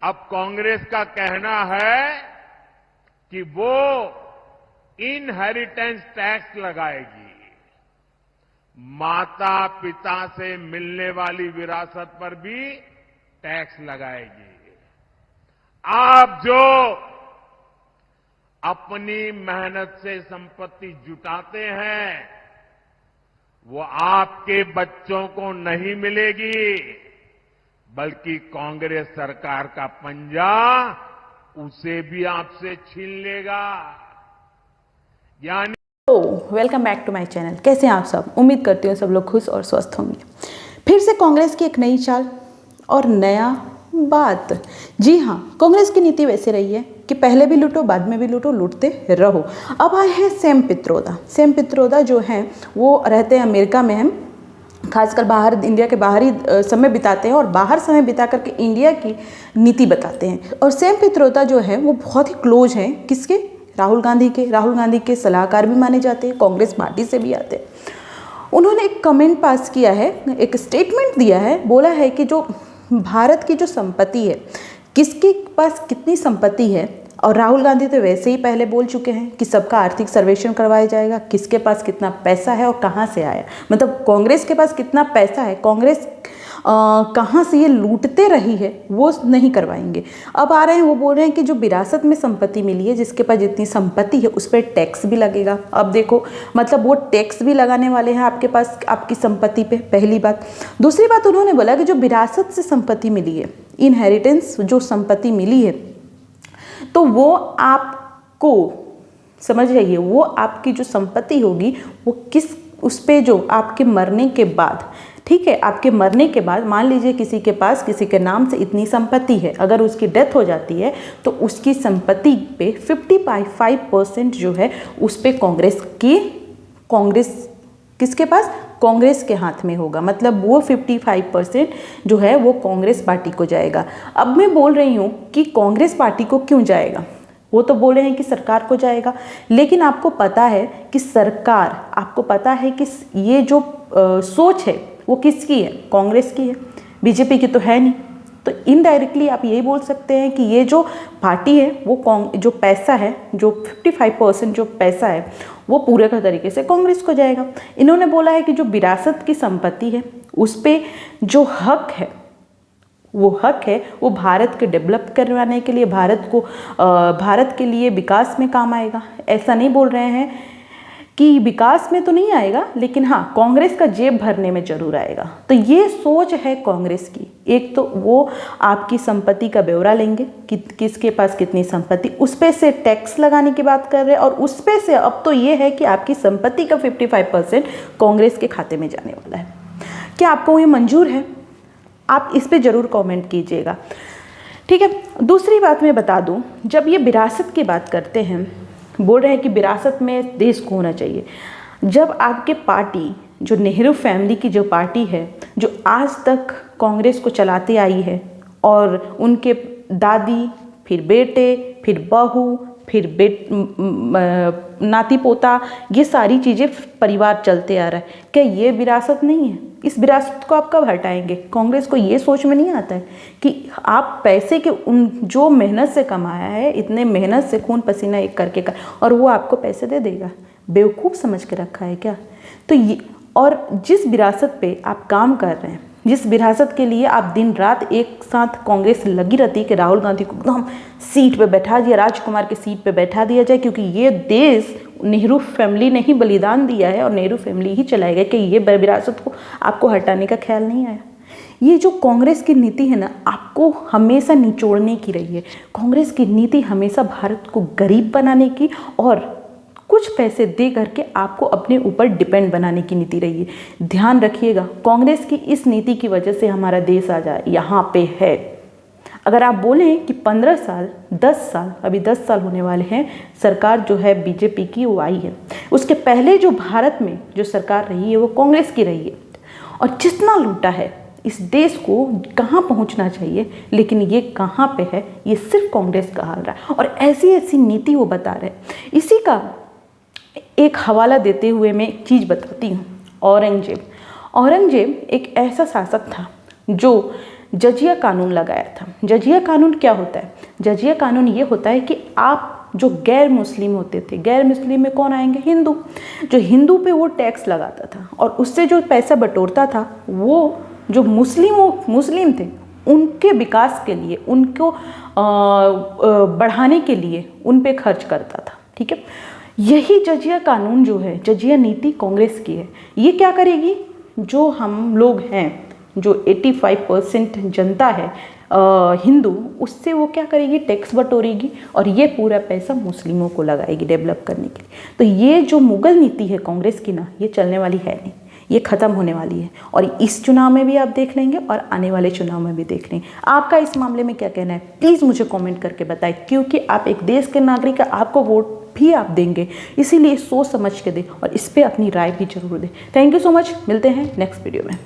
अब कांग्रेस का कहना है कि वो इनहेरिटेंस टैक्स लगाएगी, माता पिता से मिलने वाली विरासत पर भी टैक्स लगाएगी। आप जो अपनी मेहनत से संपत्ति जुटाते हैं वो आपके बच्चों को नहीं मिलेगी, बल्कि कांग्रेस सरकार का पंजा उसे भी आपसे छीन लेगा। यानी welcome back to my channel. कैसे हैं आप सब? उम्मीद करती हूँ सब लोग खुश और स्वस्थ होंगे। फिर से कांग्रेस की एक नई चाल और नया बात। जी हाँ, कांग्रेस की नीति वैसे रही है कि पहले भी लूटो बाद में भी लूटो, लूटते रहो। अब आए हैं सैम पित्रोदा। सैम पित्रोदा जो हैं वो रहते हैं अमेरिका में हैं, खासकर बाहर इंडिया के बाहर ही समय बिताते हैं और बाहर समय बिता करके इंडिया की नीति बताते हैं। और सैम पित्रोदा जो है वो बहुत ही क्लोज हैं किसके? राहुल गांधी के सलाहकार भी माने जाते हैं, कांग्रेस पार्टी से भी आते हैं। उन्होंने एक कमेंट पास किया है, एक स्टेटमेंट दिया है, बोला है कि जो भारत की जो संपत्ति है, किसके पास कितनी संपत्ति है, और राहुल गांधी तो वैसे ही पहले बोल चुके हैं कि सबका आर्थिक सर्वेक्षण करवाया जाएगा, किसके पास कितना पैसा है और कहाँ से आया, मतलब कांग्रेस के पास कितना पैसा है, कांग्रेस कहाँ से ये लूटते रही है वो नहीं करवाएंगे। अब आ रहे हैं, वो बोल रहे हैं कि जो विरासत में संपत्ति मिली है, जिसके पास जितनी संपत्ति है उस पर टैक्स भी लगेगा। अब देखो, मतलब वो टैक्स भी लगाने वाले हैं आपके पास, आपकी संपत्ति पे, पहली बात। दूसरी बात, उन्होंने बोला कि जो विरासत से संपत्ति मिली है, इनहेरिटेंस जो संपत्ति मिली है, तो वो आपको समझ जाइए, वो आपकी जो संपत्ति होगी वो किस, उस पे जो आपके मरने के बाद, ठीक है, आपके मरने के बाद मान लीजिए किसी के पास किसी के नाम से इतनी संपत्ति है, अगर उसकी डेथ हो जाती है तो उसकी संपत्ति पे 55% जो है उस पे कांग्रेस किसके पास? कांग्रेस के हाथ में होगा। मतलब वो 55% जो है वो कांग्रेस पार्टी को जाएगा। अब मैं बोल रही हूँ कि कांग्रेस पार्टी को क्यों जाएगा? वो तो बोल रहे हैं कि सरकार को जाएगा, लेकिन आपको पता है कि सरकार, आपको पता है कि ये जो सोच है वो किसकी है? कांग्रेस की है, बीजेपी की तो है नहीं। तो इनडायरेक्टली आप यही बोल सकते हैं कि ये जो पार्टी है वो जो पैसा है, जो 55% जो पैसा है वो पूरे का तरीके से कांग्रेस को जाएगा। इन्होंने बोला है कि जो विरासत की संपत्ति है उस पर जो हक है वो भारत के डेवलप करवाने के लिए, भारत के लिए विकास में काम आएगा। ऐसा नहीं बोल रहे हैं कि विकास में तो नहीं आएगा, लेकिन हाँ कांग्रेस का जेब भरने में जरूर आएगा। तो ये सोच है कांग्रेस की। एक तो वो आपकी संपत्ति का ब्यौरा लेंगे कि किसके पास कितनी संपत्ति, उस पे से टैक्स लगाने की बात कर रहे हैं, और उस पे से अब तो ये है कि आपकी संपत्ति का 55% कांग्रेस के खाते में जाने वाला है। क्या आपको ये मंजूर है? आप इस पे ज़रूर कमेंट कीजिएगा, ठीक है। दूसरी बात मैं बता दूं, जब ये विरासत की बात करते हैं, बोल रहे हैं कि विरासत में देश को होना चाहिए। जब आपके पार्टी, जो नेहरू फैमिली की जो पार्टी है, जो आज तक कांग्रेस को चलाती आई है, और उनके दादी, फिर बेटे, फिर बहू, फिर नाती पोता, ये सारी चीज़ें परिवार चलते आ रहा है, क्या ये विरासत नहीं है? इस विरासत को आप कब हटाएंगे? कांग्रेस को ये सोच में नहीं आता है कि आप पैसे के उन जो मेहनत से कमाया है, इतने मेहनत से खून पसीना एक करके का, और वो आपको पैसे दे देगा? बेवकूफ़ समझ के रखा है क्या? तो ये, और जिस विरासत पे आप काम कर रहे हैं, जिस विरासत के लिए आप दिन रात एक साथ कांग्रेस लगी रहती है कि राहुल गांधी को एकदम सीट पे बैठा दिया, राजकुमार के सीट पे बैठा दिया जाए, क्योंकि ये देश नेहरू फैमिली ने ही बलिदान दिया है और नेहरू फैमिली ही चलाएगा, कि ये विरासत को आपको हटाने का ख्याल नहीं आया। ये जो कांग्रेस की नीति है ना, आपको हमेशा निचोड़ने की रही है। कांग्रेस की नीति हमेशा भारत को गरीब बनाने की और कुछ पैसे दे करके आपको अपने ऊपर डिपेंड बनाने की नीति रही है। ध्यान रखिएगा, कांग्रेस की इस नीति की वजह से हमारा देश आज यहाँ पे है। अगर आप बोलें कि 15 साल, 10 साल, अभी 10 साल होने वाले हैं सरकार जो है बीजेपी की वो आई है, उसके पहले जो भारत में जो सरकार रही है वो कांग्रेस की रही है, और जितना लूटा है इस देश को कहाँ पहुँचना चाहिए, लेकिन ये कहाँ पे है, ये सिर्फ कांग्रेस का हाल रहा है। और ऐसी ऐसी नीति वो बता रहे हैं। इसी का एक हवाला देते हुए मैं एक चीज़ बताती हूँ। औरंगजेब एक ऐसा शासक था जो जजिया कानून लगाया था। जजिया कानून क्या होता है? जजिया कानून ये होता है कि आप जो गैर मुस्लिम होते थे, गैर मुस्लिम में कौन आएंगे? हिंदू। जो हिंदू पे वो टैक्स लगाता था और उससे जो पैसा बटोरता था वो जो मुस्लिम थे उनके विकास के लिए, उनको बढ़ाने के लिए उन पे खर्च करता था। ठीक है, यही जजिया कानून जो है, जजिया नीति कांग्रेस की है। ये क्या करेगी? जो हम लोग हैं, जो 85% जनता है हिंदू, उससे वो क्या करेगी? टैक्स बटोरेगी और ये पूरा पैसा मुस्लिमों को लगाएगी डेवलप करने के लिए। तो ये जो मुगल नीति है कांग्रेस की ना, ये चलने वाली है नहीं, ये ख़त्म होने वाली है। और इस चुनाव में भी आप देख लेंगे और आने वाले चुनाव में भी देख लेंगे। आपका इस मामले में क्या कहना है प्लीज़ मुझे कमेंट करके बताएं, क्योंकि आप एक देश के नागरिक हैं, आपको वोट भी आप देंगे, इसीलिए सोच समझ के दें और इस पर अपनी राय भी जरूर दें। थैंक यू सो मच, मिलते हैं नेक्स्ट वीडियो में।